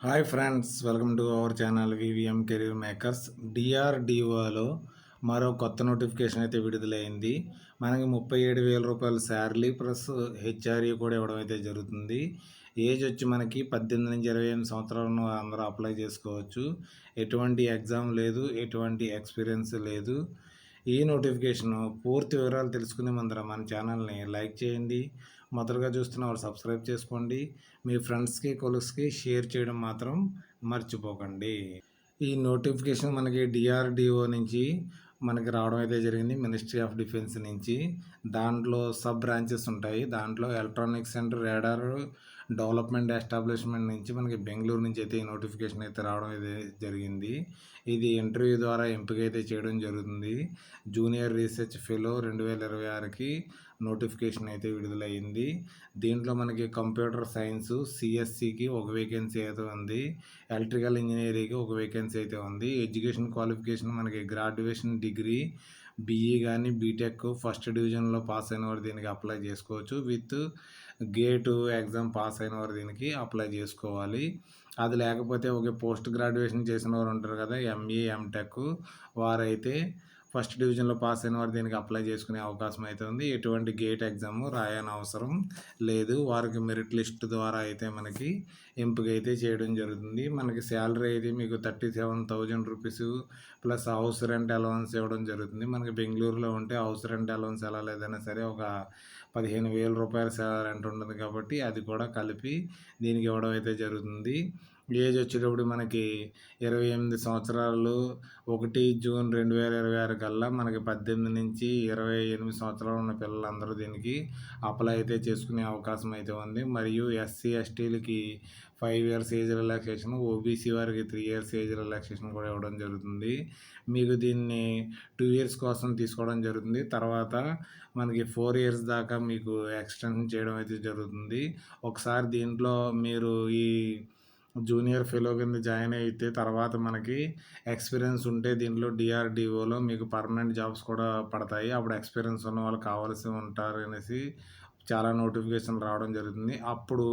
Hi friends, welcome to our channel VVM career makers. డిఆర్డిఓలో మరో కొత్త నోటిఫికేషన్ అయితే విడుదలైంది. మనకి 37,000 రూపాయల శాలరీ ప్లస్ హెచ్ఆర్ఏ కూడా ఇవ్వడం అయితే జరుగుతుంది. ఏజ్ వచ్చి మనకి 18 నుంచి 28 సంవత్సరాలను అందరూ అప్లై చేసుకోవచ్చు. ఎటువంటి ఎగ్జామ్ లేదు, ఎటువంటి ఎక్స్పీరియన్స్ లేదు. ఈ నోటిఫికేషన్ పూర్తి వివరాలు తెలుసుకునే ముందర మన ఛానల్ని లైక్ చేయండి. మొదటగా చూస్తున్న వాళ్ళు సబ్స్క్రైబ్ చేసుకోండి. మీ ఫ్రెండ్స్కి కొలీగ్స్కి షేర్ చేయడం మాత్రం మర్చిపోకండి. ఈ నోటిఫికేషన్ మనకి డిఆర్డిఓ నుంచి మనకి రావడం అయితే జరిగింది, మినిస్ట్రీ ఆఫ్ డిఫెన్స్ నుంచి. దాంట్లో సబ్ బ్రాంచెస్ ఉంటాయి. దాంట్లో electronics and radar development establishment నుంచి మనకి బెంగళూరు నుంచి అయితే ఈ నోటిఫికేషన్ అయితే రావడం అయితే జరిగింది. ఇది ఇంటర్వ్యూ ద్వారా ఎంపిక అయితే చేయడం జరుగుతుంది. జూనియర్ రీసెర్చ్ ఫెలో 2026కి నోటిఫికేషన్ అయితే విడుదలయ్యింది. దీంట్లో మనకి కంప్యూటర్ సైన్స్ సిఎస్సికి ఒక వేకెన్సీ అయితే ఉంది. ఎలక్ట్రికల్ ఇంజనీరింగ్కి ఒక వేకెన్సీ అయితే ఉంది. ఎడ్యుకేషన్ క్వాలిఫికేషన్ మనకి గ్రాడ్యుయేషన్ డిగ్రీ, బీఈ కానీ బీటెక్ ఫస్ట్ డివిజన్లో పాస్ అయిన వారు దీనికి అప్లై చేసుకోవచ్చు. విత్ గేటు ఎగ్జామ్ పాస్ అయిన వారు దీనికి అప్లై చేసుకోవాలి. అది లేకపోతే ఒక పోస్ట్ గ్రాడ్యుయేషన్ చేసిన వారు ఉంటారు కదా, ఎంఈ ఎంటెక్, వారైతే ఫస్ట్ డివిజన్లో పాస్ అయిన వారు దీనికి అప్లై చేసుకునే అవకాశం అయితే ఉంది. ఎటువంటి గేట్ ఎగ్జామ్ రాయని అవసరం లేదు. వారికి మెరిట్ లిస్ట్ ద్వారా అయితే మనకి ఎంపిక అయితే చేయడం జరుగుతుంది. మనకి శాలరీ అయితే మీకు 37,000 rupees plus house rent allowance ఇవ్వడం జరుగుతుంది. మనకి బెంగళూరులో ఉంటే హౌస్ రెంట్ అలవెన్స్ ఎలా లేదైనా సరే ఒక 15,000 రూపాయల రెంట్ ఉంటుంది కాబట్టి అది కూడా కలిపి దీనికి ఇవ్వడం అయితే జరుగుతుంది. ఏజ్ వచ్చేటప్పుడు మనకి 28 సంవత్సరాలు 1 జూన్ 2026 కల్లా మనకి 18 నుంచి 28 సంవత్సరాలు ఉన్న పిల్లలందరూ దీనికి అప్లై అయితే చేసుకునే అవకాశం అయితే ఉంది. మరియు ఎస్సీ ఎస్టీలకి 5 ఇయర్స్ ఏజ్ రిలాక్సేషన్, ఓబీసీ వారికి 3 ఇయర్స్ ఏజ్ రిలాక్సేషన్ కూడా ఇవ్వడం జరుగుతుంది. మీకు దీన్ని 2 ఇయర్స్ కోసం తీసుకోవడం జరుగుతుంది. తర్వాత మనకి 4 ఇయర్స్ దాకా మీకు ఎక్స్టెన్షన్ చేయడం అయితే జరుగుతుంది. ఒకసారి దీంట్లో మీరు ఈ జూనియర్ ఫెలో కింద జాయిన్ అయితే తర్వాత మనకి ఎక్స్పీరియన్స్ ఉంటే దీంట్లో డిఆర్డిఓలో మీకు పర్మనెంట్ జాబ్స్ కూడా పడతాయి. అప్పుడు ఎక్స్పీరియన్స్ ఉన్న వాళ్ళు కావాల్సి ఉంటారు అనేసి చాలా నోటిఫికేషన్ రావడం జరుగుతుంది. అప్పుడు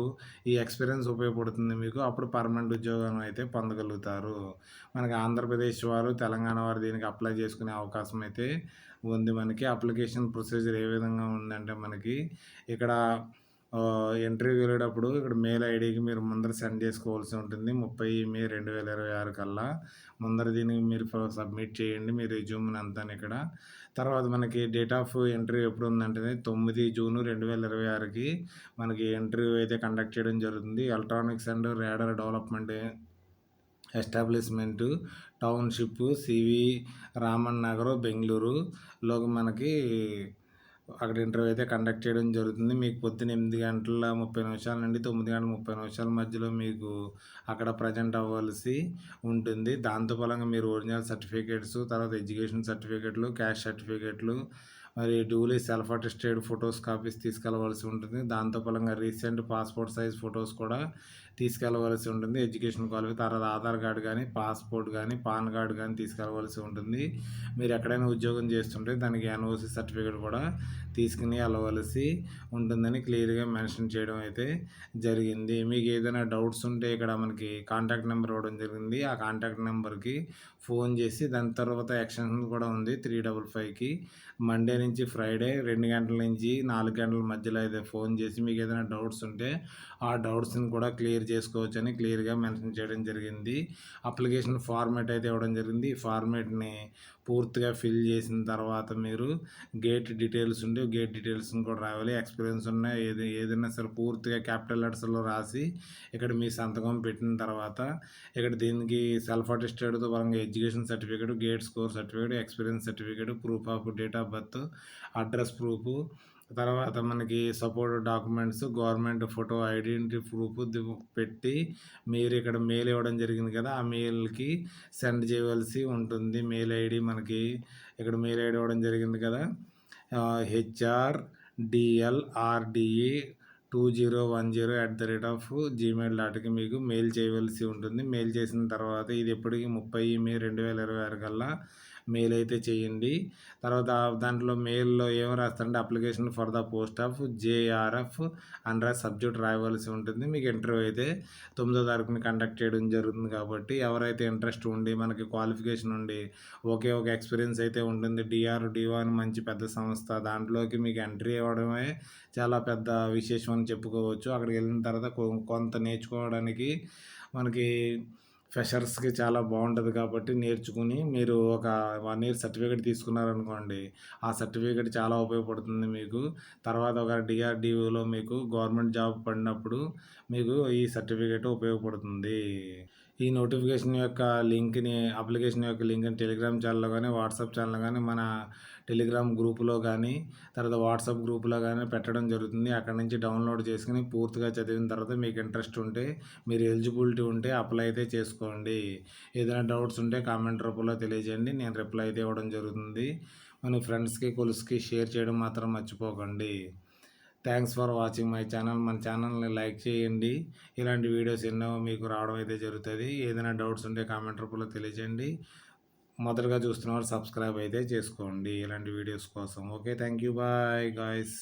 ఈ ఎక్స్పీరియన్స్ ఉపయోగపడుతుంది మీకు. అప్పుడు పర్మనెంట్ ఉద్యోగం అయితే పొందగలుగుతారు. మనకి ఆంధ్రప్రదేశ్ వారు, తెలంగాణ వారు దీనికి అప్లై చేసుకునే అవకాశం అయితే ఉంది. మనకి అప్లికేషన్ ప్రొసీజర్ ఏ విధంగా ఉందంటే మనకి ఇక్కడ ఇంటర్వ్యూకి వెళ్ళేటప్పుడు ఇక్కడ మెయిల్ ఐడికి మీరు ముందర సెండ్ చేసుకోవాల్సి ఉంటుంది. 30 మే 2026 కల్లా ముందర దీన్ని మీరు సబ్మిట్ చేయండి మీ రెజ్యూమ్ని అంతా ఇక్కడ. తర్వాత మనకి డేట్ ఆఫ్ ఇంటర్వ్యూ ఎప్పుడు ఉందంటే 9 జూన్ 2026కి మనకి ఇంటర్వ్యూ అయితే కండక్ట్ చేయడం జరుగుతుంది. Electronics and radar development establishment, township, C V Raman Nagar, బెంగళూరులోకి మనకి అక్కడ ఇంటర్వ్యూ అయితే కండక్ట్ చేయడం జరుగుతుంది. మీకు పొద్దున్న 8:30 నుండి 9:30 మధ్యలో మీకు అక్కడ ప్రజెంట్ అవ్వాల్సి ఉంటుంది. దాంతో ఫలంగా మీరు ఒరిజినల్ సర్టిఫికేట్స్, తర్వాత ఎడ్యుకేషన్ సర్టిఫికేట్లు, క్యాస్ట్ సర్టిఫికేట్లు, మరి duly self attested photos copies తీసుకెళ్ళవలసి ఉంటుంది. దాంతో ఫలంగా రీసెంట్ పాస్పోర్ట్ సైజ్ ఫొటోస్ కూడా తీసుకెళ్ళవలసి ఉంటుంది. ఎడ్యుకేషన్ క్వాలిఫై, తర్వాత ఆధార్ కార్డు కానీ, పాస్పోర్ట్ కానీ, పాన్ కార్డు కానీ తీసుకెళ్ళవలసి ఉంటుంది. మీరు ఎక్కడైనా ఉద్యోగం చేస్తుంటే దానికి ఎన్ఓసి సర్టిఫికేట్ కూడా తీసుకుని వెళ్ళవలసి ఉంటుందని క్లియర్గా మెన్షన్ చేయడం అయితే జరిగింది. మీకు ఏదైనా డౌట్స్ ఉంటే ఇక్కడ మనకి కాంటాక్ట్ నెంబర్ ఇవ్వడం జరిగింది. ఆ కాంటాక్ట్ నెంబర్కి ఫోన్ చేసి, దాని తర్వాత ఎక్స్టెన్షన్ కూడా ఉంది 355కి. మండే నుంచి ఫ్రైడే 2 గంటల నుంచి 4 గంటల మధ్యలో అయితే ఫోన్ చేసి మీకు ఏదైనా డౌట్స్ ఉంటే ఆ డౌట్స్ని కూడా క్లియర్ చేసుకోవచ్చు అని క్లియర్గా మెన్షన్ చేయడం జరిగింది. అప్లికేషన్ ఫార్మేట్ అయితే ఇవ్వడం జరిగింది. ఈ ఫార్మేట్ని పూర్తిగా ఫిల్ చేసిన తర్వాత మీరు గేట్ డీటెయిల్స్ ఉంటే గేట్ డీటెయిల్స్ని కూడా రావాలి. ఎక్స్పీరియన్స్ ఉన్న ఏదైనా సరే పూర్తిగా క్యాపిటల్ లెటర్స్లో రాసి ఇక్కడ మీ సంతకం పెట్టిన తర్వాత ఇక్కడ దీనికి సెల్ఫ్ అటెస్టెడ్తో పరంగా education certificate, gate score certificate, experience certificate, proof of date of birth, address proof, తర్వాత మనకి support documents, government photo, identity proof పెట్టి మీరు ఇక్కడ మెయిల్ ఇవ్వడం జరిగింది కదా, ఆ మెయిల్కి సెండ్ చేయవలసి ఉంటుంది. మెయిల్ ఐడి మనకి ఇక్కడ మెయిల్ ఐడి ఇవ్వడం జరిగింది కదా, HRDLRDE2010@gmail.com మీకు మెయిల్ చేయవలసి ఉంటుంది. మెయిల్ చేసిన తర్వాత ఇది ఎప్పటికీ 30 మే 2026 కల్లా మెయిల్ అయితే చేయండి. తర్వాత దాంట్లో మెయిల్‌లో ఏం రాస్తారంటే application for the post of JRF under subject రాయవలసి ఉంటుంది. మీకు ఇంటర్వ్యూ అయితే 9వ తారీఖున కండక్ట్ చేయడం జరుగుతుంది కాబట్టి ఎవరైతే ఇంట్రెస్ట్ ఉండి మనకి క్వాలిఫికేషన్ ఉండి ఒకే ఒక ఎక్స్పీరియన్స్ అయితే ఉంటుంది. డిఆర్‌డిఓ అని మంచి పెద్ద సంస్థ. దాంట్లోకి మీకు ఎంట్రీ ఇవ్వడమే చాలా పెద్ద విశేషం అని చెప్పుకోవచ్చు. అక్కడికి వెళ్ళిన తర్వాత కొంత నేర్చుకోవడానికి మనకి ఫ్రెషర్స్‌కి చాలా బాగుంటుంది కాబట్టి నేర్చుకుని మీరు ఒక 1 ఇయర్ సర్టిఫికేట్ తీసుకున్నారనుకోండి, ఆ సర్టిఫికేట్ చాలా ఉపయోగపడుతుంది మీకు. తర్వాత ఒక డిఆర్‌డిఓలో మీకు గవర్నమెంట్ జాబ్ పడినప్పుడు మీకు ఈ సర్టిఫికేట్ ఉపయోగపడుతుంది. ఈ నోటిఫికేషన్ యొక్క లింక్‌ని అప్లికేషన్ యొక్క లింక్‌ని టెలిగ్రామ్ ఛానల్‌లో గానీ, వాట్సాప్ ఛానల్‌లో గానీ, మన టెలిగ్రామ్ గ్రూప్‌లో గానీ, తర్వాత వాట్సాప్ గ్రూప్‌లో గానీ పెట్టడం జరుగుతుంది. అక్కడి నుంచి డౌన్లోడ్ చేసుకొని పూర్తిగా చదివిన తర్వాత మీకు ఇంట్రెస్ట్ ఉంటే, మీరు ఎలిజిబిలిటీ ఉంటే అప్లై అయితే చేసుకోండి. ఏదైనా డౌట్స్ ఉంటే కామెంట్ రూపంలో తెలియజేయండి. నేను రిప్లై అయితే ఇవ్వడం జరుగుతుంది. మన ఫ్రెండ్స్‌కి, కొలీగ్స్‌కి షేర్ చేయడం మాత్రం మర్చిపోకండి. Thanks for watching my channel. మన ఛానల్ని లైక్ చేయండి. ఇలాంటి వీడియోస్ ఎన్నో మీకు రావడం అయితే జరుగుతుంది. ఏదైనా డౌట్స్ ఉంటే కామెంట్ రూపంలో తెలియజేయండి. మొదటగా చూస్తున్నవారు సబ్స్క్రైబ్ అయితే చేసుకోండి ఇలాంటి వీడియోస్ కోసం. Okay, thank you, bye guys.